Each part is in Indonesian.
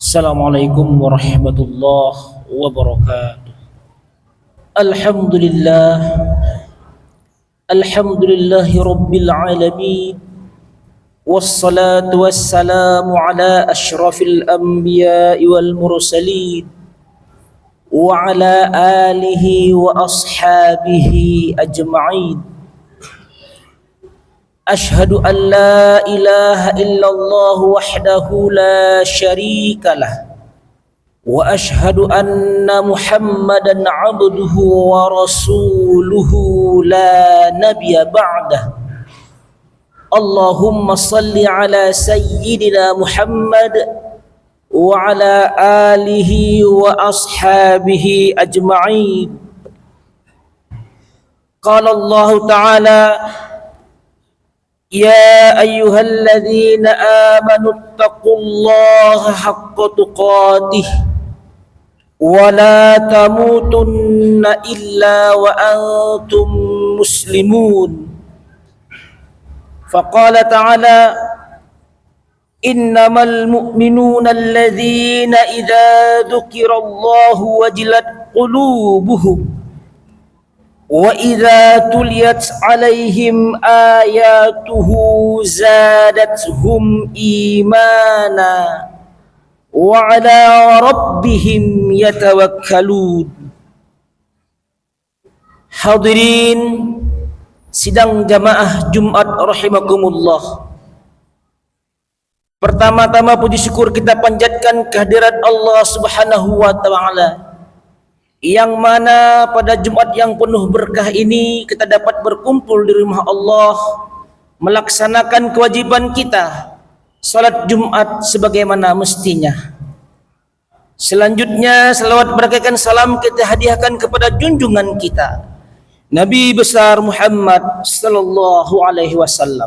Assalamualaikum warahmatullahi wabarakatuh. Alhamdulillah, alhamdulillahi rabbil alamin. Wassalatu wassalamu ala ashrafil anbiya'i wal mursalin wa ala alihi wa ashabihi ajma'in. Ashhadu an la ilaha illallah wahdahu la syarika lah wa ashhadu anna Muhammadan abduhu wa rasuluhu la nabiyya ba'dah. Allahumma salli ala sayyidina Muhammad wa ala alihi wa ashabihi ajma'in. Qala Allah Ta'ala: Ya ayyuhalladzina amanu taqullaha haqqa tuqatih wa la tamutunna illa wa antum muslimun. Faqala ta'ala: innamal mu'minuna alladzina idza dzukirallahu wajilat qulubuhum wa idza tuliyat alaihim ayatuhu zadatuhum imana wa ala rabbihim yatawakkalun. Hadirin sidang jamaah Jumat rahimakumullah. Pertama-tama puji syukur kita panjatkan kehadirat Allah Subhanahu wa taala, yang mana pada Jumat yang penuh berkah ini kita dapat berkumpul di rumah Allah melaksanakan kewajiban kita salat Jumat sebagaimana mestinya. Selanjutnya salawat barakat salam kita hadiahkan kepada junjungan kita Nabi besar Muhammad sallallahu alaihi wasallam.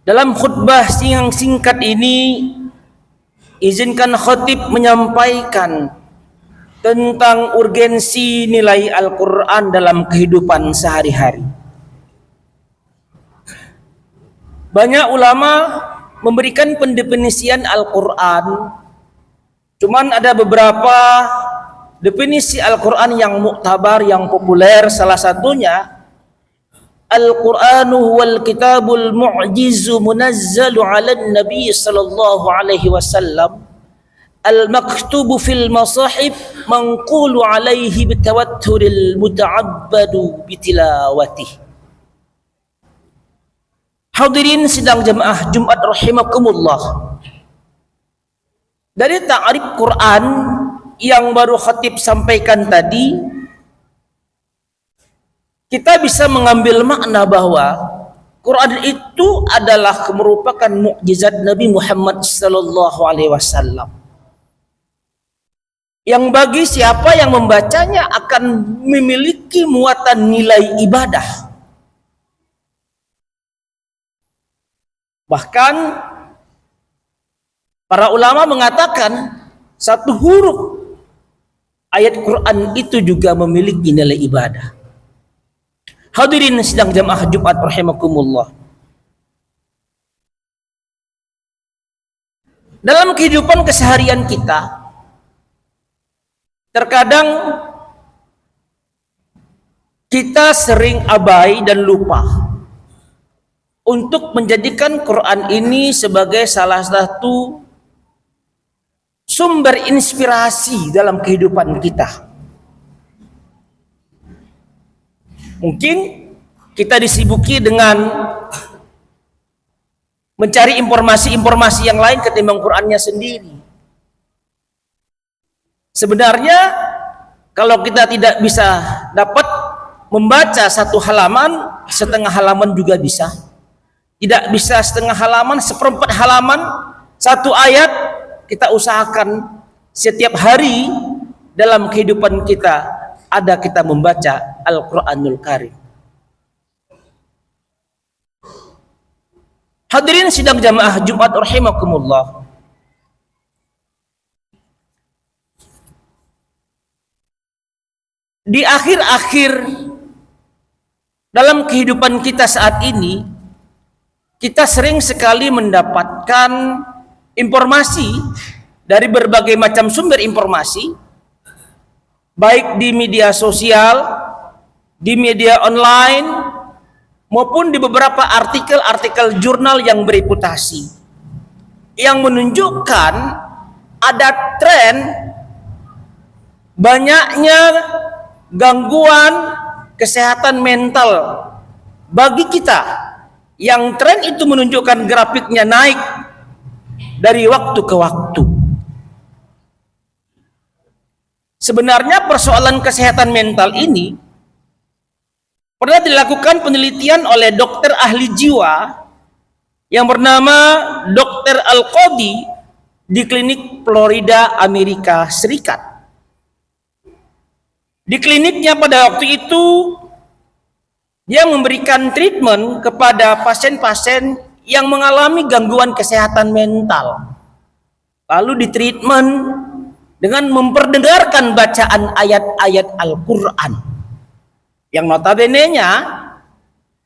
Dalam khutbah yang singkat ini izinkan khatib menyampaikan tentang urgensi nilai Al-Quran dalam kehidupan sehari-hari. Banyak ulama memberikan pendefinisian Al-Quran, cuman ada beberapa definisi Al-Quran yang muktabar, yang populer. Salah satunya, Al-Quranu huwal kitabul mu'jizu munazzalu ala nabi sallallahu alaihi wasallam al-maktubu fil masahib manqulu alaihi bitawatturil muta'abbadu bitilawatih. Hadirin sidang jamaah Jumat rahimakumullah. Dari ta'rif Quran yang baru khatib sampaikan tadi, kita bisa mengambil makna bahwa Quran itu adalah merupakan mukjizat Nabi Muhammad sallallahu alaihi wasallam, yang bagi siapa yang membacanya akan memiliki muatan nilai ibadah. Bahkan para ulama mengatakan satu huruf ayat Quran itu juga memiliki nilai ibadah. Hadirin sidang jamaah Jumat rahimakumullah. Dalam kehidupan keseharian kita, terkadang kita sering abai dan lupa untuk menjadikan Quran ini sebagai salah satu sumber inspirasi dalam kehidupan kita. Mungkin kita disibuki dengan mencari informasi-informasi yang lain ketimbang Qurannya sendiri. Sebenarnya kalau kita tidak bisa dapat membaca satu halaman, setengah halaman juga bisa. Tidak bisa setengah halaman, seperempat halaman, satu ayat, kita usahakan setiap hari dalam kehidupan kita ada kita membaca Al-Quranul Karim. Hadirin sidang jamaah Jumat rahimakumullah. Di akhir-akhir dalam kehidupan kita saat ini, kita sering sekali mendapatkan informasi dari berbagai macam sumber informasi, baik di media sosial, di media online, maupun di beberapa artikel-artikel jurnal yang bereputasi, yang menunjukkan ada tren banyaknya gangguan kesehatan mental bagi kita, yang tren itu menunjukkan grafiknya naik dari waktu ke waktu. Sebenarnya persoalan kesehatan mental ini pernah dilakukan penelitian oleh dokter ahli jiwa yang bernama Dr. Al-Qadi di klinik Florida, Amerika Serikat. Di kliniknya pada waktu itu dia memberikan treatment kepada pasien-pasien yang mengalami gangguan kesehatan mental. Lalu ditreatment dengan memperdengarkan bacaan ayat-ayat Al-Quran, yang notabene-nya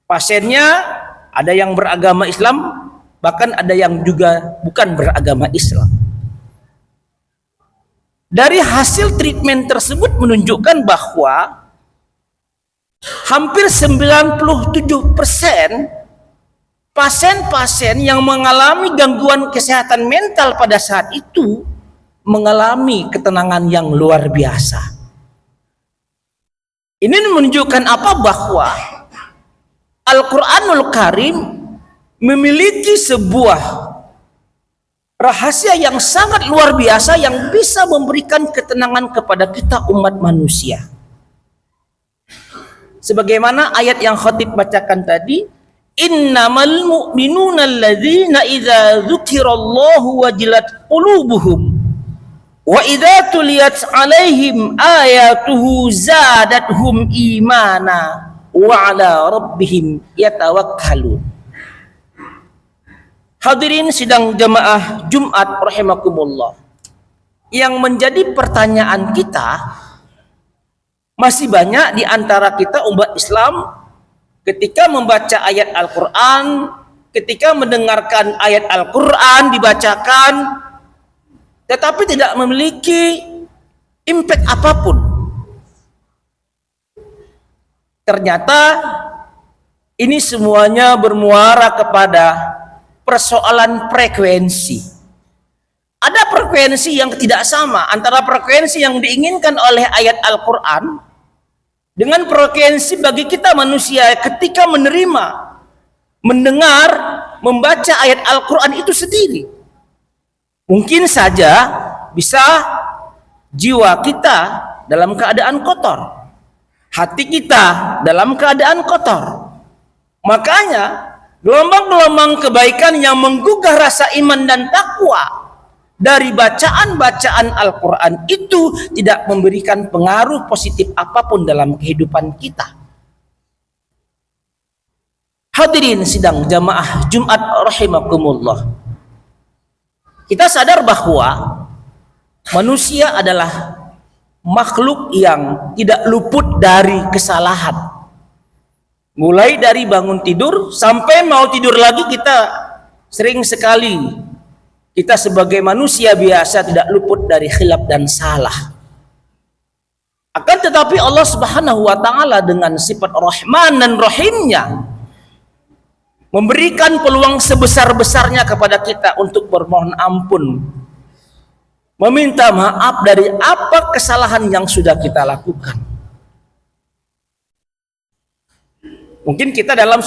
pasiennya ada yang beragama Islam, bahkan ada yang juga bukan beragama Islam. Dari hasil treatment tersebut menunjukkan bahwa hampir 97% pasien-pasien yang mengalami gangguan kesehatan mental pada saat itu mengalami ketenangan yang luar biasa. Ini menunjukkan apa? Bahwa Al-Quranul Karim memiliki sebuah rahasia yang sangat luar biasa yang bisa memberikan ketenangan kepada kita umat manusia. Sebagaimana ayat yang khatib bacakan tadi, innamal mu'minuna alladzina idza dzukirallahu wajilat qulubuhum wa idza tuliyat alaihim ayatuhu zadathum imana wa ala rabbihim yatawakkalun. Hadirin sidang jamaah Jumat rahimakumullah, yang menjadi pertanyaan kita, masih banyak di antara kita umat Islam ketika membaca ayat Al-Quran, ketika mendengarkan ayat Al-Quran dibacakan, tetapi tidak memiliki impact apapun. Ternyata ini semuanya bermuara kepada persoalan frekuensi. Ada frekuensi yang tidak sama antara frekuensi yang diinginkan oleh ayat Al-Quran dengan frekuensi bagi kita manusia ketika menerima, mendengar, membaca ayat Al-Quran itu sendiri. Mungkin saja bisa jiwa kita dalam keadaan kotor, hati kita dalam keadaan kotor. Makanya gelombang-gelombang kebaikan yang menggugah rasa iman dan takwa dari bacaan-bacaan Al-Quran itu tidak memberikan pengaruh positif apapun dalam kehidupan kita. Hadirin sidang jamaah Jumat rahimakumullah, kita sadar bahwa manusia adalah makhluk yang tidak luput dari kesalahan. Mulai dari bangun tidur sampai mau tidur lagi, kita sering sekali, kita sebagai manusia biasa tidak luput dari khilaf dan salah. Akan tetapi Allah Subhanahu wa ta'ala dengan sifat Rahman dan Rahimnya memberikan peluang sebesar-besarnya kepada kita untuk bermohon ampun, meminta maaf dari apa kesalahan yang sudah kita lakukan. Mungkin kita dalam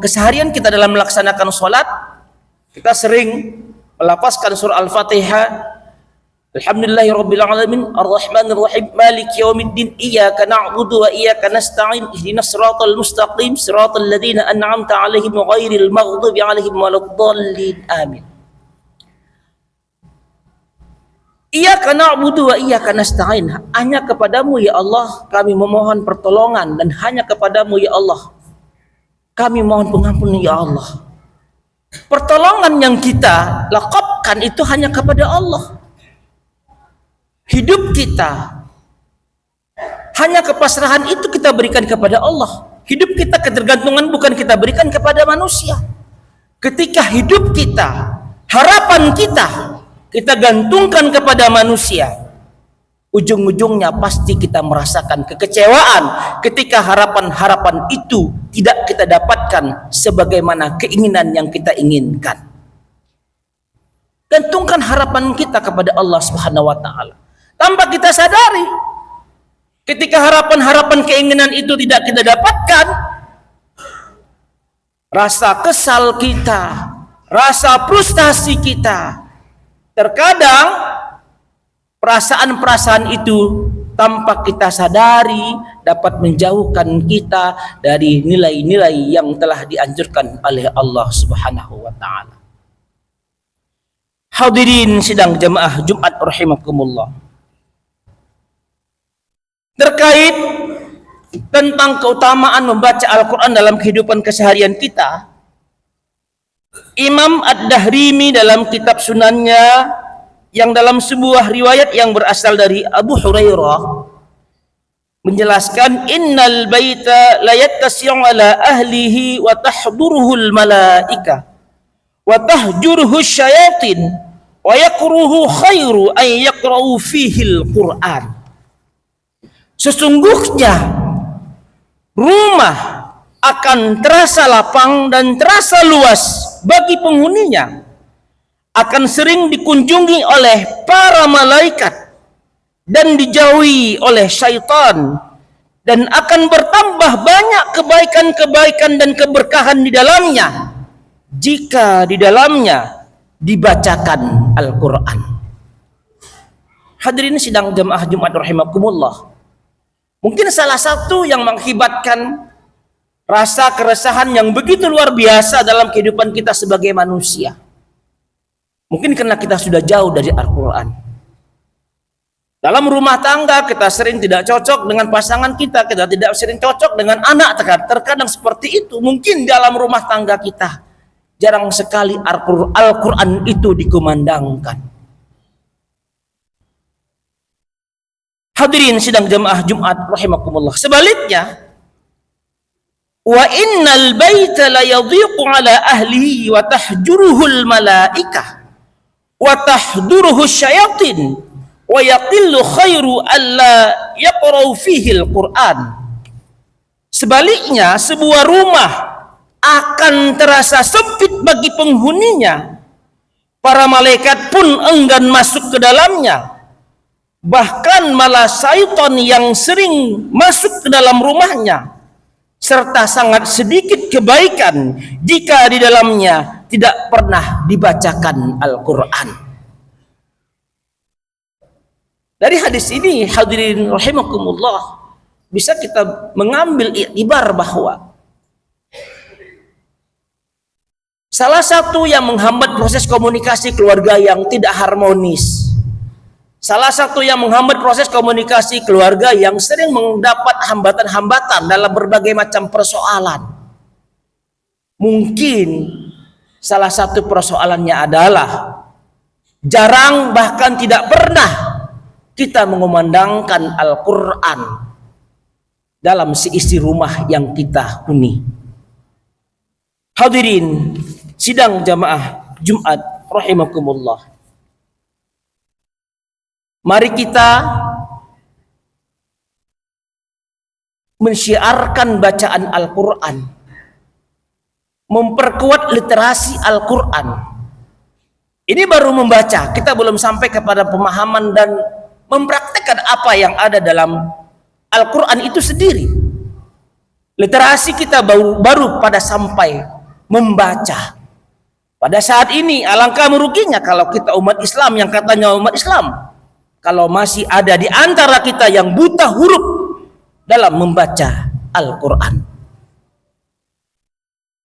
keseharian kita dalam melaksanakan sholat, kita sering melafazkan surah Al-Fatihah, Alhamdulillahirabbil alamin, Ar-Rahmanir Rahim, Maliki yaumiddin, Iyyaka na'budu wa iyyaka nasta'in, Ihdinas siratal mustaqim, siratal ladzina an'amta 'alaihim ghairil maghdubi 'alaihim waladdallin. Amin. Iyyaka na'budu wa iyyaka nasta'in, hanya kepadamu ya Allah kami memohon pertolongan, dan hanya kepadamu ya Allah kami mohon pengampunan ya Allah. Pertolongan yang kita lakukan itu hanya kepada Allah. Hidup kita hanya kepasrahan itu kita berikan kepada Allah. Hidup kita ketergantungan bukan kita berikan kepada manusia. Ketika hidup kita harapan kita gantungkan kepada manusia, ujung-ujungnya pasti kita merasakan kekecewaan ketika harapan-harapan itu tidak kita dapatkan sebagaimana keinginan yang kita inginkan. Gantungkan harapan kita kepada Allah Subhanahu wa taala. Tanpa kita sadari, ketika harapan-harapan keinginan itu tidak kita dapatkan, rasa kesal kita, rasa frustasi kita, terkadang perasaan-perasaan itu tanpa kita sadari dapat menjauhkan kita dari nilai-nilai yang telah dianjurkan oleh Allah Subhanahu wa taala. Hadirin sidang jamaah Jumat rahimakumullah. Terkait tentang keutamaan membaca Al-Quran dalam kehidupan keseharian kita, Imam Ad-Dahrimi dalam kitab sunannya yang dalam sebuah riwayat yang berasal dari Abu Hurairah menjelaskan, innal baita la yattasi'u ala ahlihi wa tahduruhul malaika wa tahjuruhu syayatin wa yakruhu khairu ay yaqra'u fihil Qur'an. Sesungguhnya rumah akan terasa lapang dan terasa luas bagi penghuninya, akan sering dikunjungi oleh para malaikat dan dijauhi oleh syaitan, dan akan bertambah banyak kebaikan-kebaikan dan keberkahan di dalamnya jika di dalamnya dibacakan Al-Quran. Hadirin sidang jamaah Jumat rahimakumullah, mungkin salah satu yang mengakibatkan rasa keresahan yang begitu luar biasa dalam kehidupan kita sebagai manusia, mungkin karena kita sudah jauh dari Al-Quran. Dalam rumah tangga kita sering tidak cocok dengan pasangan kita tidak sering cocok dengan anak, terkadang seperti itu. Mungkin dalam rumah tangga kita jarang sekali Al-Quran itu dikumandangkan. Hadirin sidang jamaah Jumat rahimakumullah, sebaliknya, wa innal baita la yadhiqu ala ahlihi wa tahjuruhul malaikah wa tahduruhu syayatin wa yaqillu khairu alla yaqra'u fihil Qur'an. Sebaliknya, sebuah rumah akan terasa sempit bagi penghuninya, para malaikat pun enggan masuk ke dalamnya, bahkan malah syaitan yang sering masuk ke dalam rumahnya, serta sangat sedikit kebaikan jika di dalamnya tidak pernah dibacakan Al-Quran. Dari hadis ini, hadirin rahimakumullah, bisa kita mengambil iktibar bahwa salah satu yang menghambat proses komunikasi keluarga yang tidak harmonis, salah satu yang menghambat proses komunikasi keluarga yang sering mendapat hambatan-hambatan dalam berbagai macam persoalan, mungkin salah satu persoalannya adalah jarang bahkan tidak pernah kita mengumandangkan Al-Quran dalam seisi rumah yang kita huni. Hadirin sidang jamaah Jumat rahimakumullah, mari kita mensyiarkan bacaan Al-Quran, memperkuat literasi Al-Quran. Ini baru membaca, kita belum sampai kepada pemahaman dan mempraktekkan apa yang ada dalam Al-Quran itu sendiri. Literasi kita baru pada sampai membaca. Pada saat ini alangkah meruginya kalau kita umat Islam yang katanya umat Islam, kalau masih ada di antara kita yang buta huruf dalam membaca Al-Quran.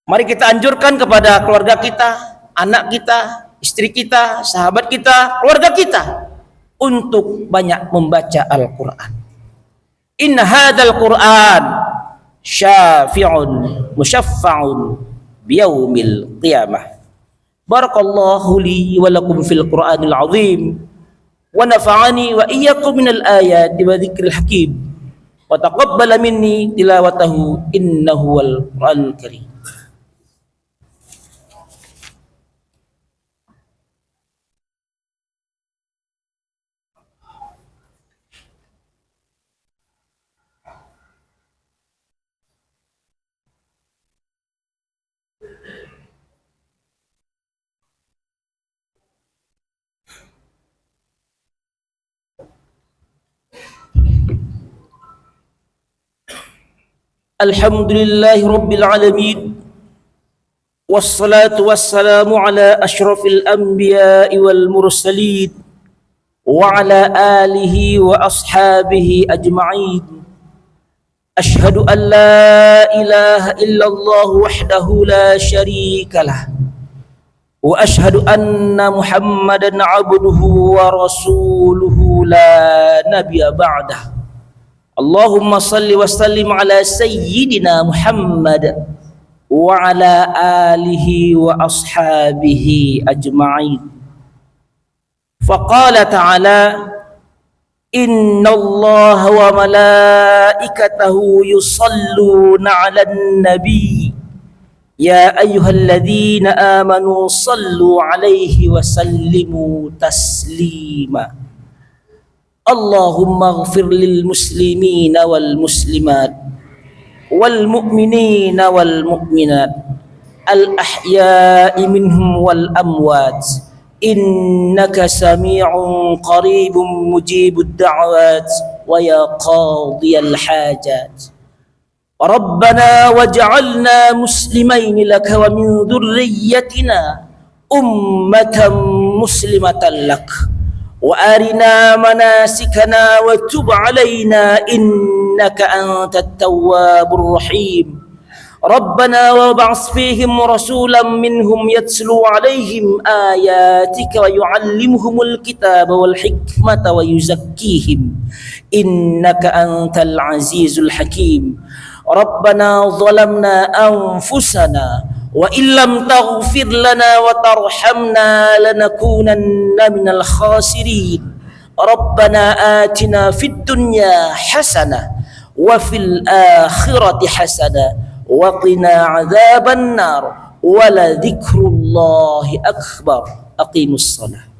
Mari kita anjurkan kepada keluarga kita, anak kita, istri kita, sahabat kita, keluarga kita, untuk banyak membaca Al-Quran. Inna hadzal Qur'an syafi'un musyaffa'un biyaumil qiyamah. Barakallahu li wa lakum fil Qur'anil azim wa nafa'ani wa iyyakum minal ayati wa dzikril hakim wa taqabbala minni tilawatahu innahu wal Qur'anul karim. Alhamdulillahi Rabbil Alamin. Wassalatu wassalamu ala ashrafil anbiya'i wal mursalin wa ala alihi wa ashabihi ajma'in. Ashhadu an la ilaha illallah wahdahu la syarika lah. Wa ashhadu anna Muhammadan abduhu wa rasuluhu la nabiyya ba'dah. Allahumma salli wa sallim ala sayyidina Muhammad wa ala alihi wa ashabihi ajma'in. Faqala ta'ala inna Allah wa malaikatahu yusalluna 'alan nabi ya ayyuhalladzina amanu sallu 'alaihi wa sallimu taslima. Allahumma ighfir lil muslimina wal muslimat wal mu'minina wal mu'minat al ahya'i minhum wal amwat innaka sami'un qaribun mujibud da'wat wa ya qadiyal hajat. Rabbana waj'alna muslimaini laka wa min dhurriyyatina ummatan muslimatan lak wa arina manasikana wa tub alaina innaka antat tawwabur rahim. Rabbana wab'ats fihim rasulan minhum yatslu alaihim ayatika wa yu'allimuhumul kitaba wal hikmata wa yuzakkihim innaka antal azizul hakim. Rabbana zalamna anfusana wa illam taghfir lana wa tarhamna lanakunanna minal khasirin. Rabbana atina fid dunya hasanah wa fil akhirati hasanah wa qina adzaban nar wa la dzikrullahi akbar. Aqimus shalah.